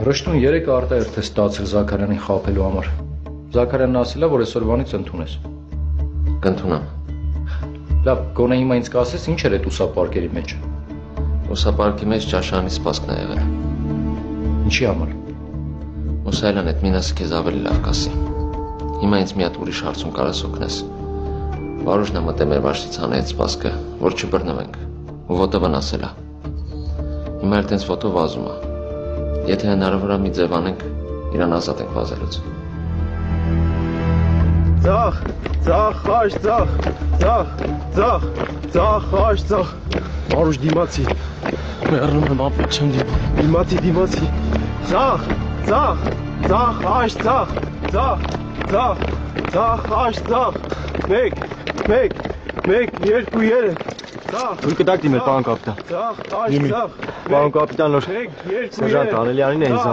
Ռշտուն 3 արտահերթ է ստացել Զաքարյանին խաբելու համար։ Զաքարյանն ասել է, որ այսօրվանից ընդունես։ Կընդունեմ։ Լավ, գոնե հիմա ինձ կասես ինչ էր այդ ուսապարկերի մեջ։ Ուսապարկի մեջ ճաշարանի սպասքն է եղել։ Ինչի համար։ Մուսայելյան, այդ մինասը քեզ ավելի լավ կասի։ Հիմա ինձ մի հատ ուրիշ հարցում կարաս օգնես։ Վարուժն է մտել մեր վաշտիցանի այդ սպասքը, որ չբռնվենք։ Ու ոտը վնասել է։ Հիմա էլ տենց ոտով վազում է։ Եթե հնարավոր է մի ձև անենք, իրան ազատ ենք վազելուց։ Ձախ, խաշ, ձախ, խաշ, ձախ։ Վարուժ դիմացի։ Մեռնում եմ, ապետ չեմ դիմանում։ Դիմացի։ Ձախ, խաշ, ձախ, խաշ, ձախ։ 1, 2, 3։ Թույլ կտակ դիմել, պարոն կապիտան։ Ձախ, խաշ, ձախ։ Պարոն կապիտան, որ սերժանտ Անելյանին է ինձ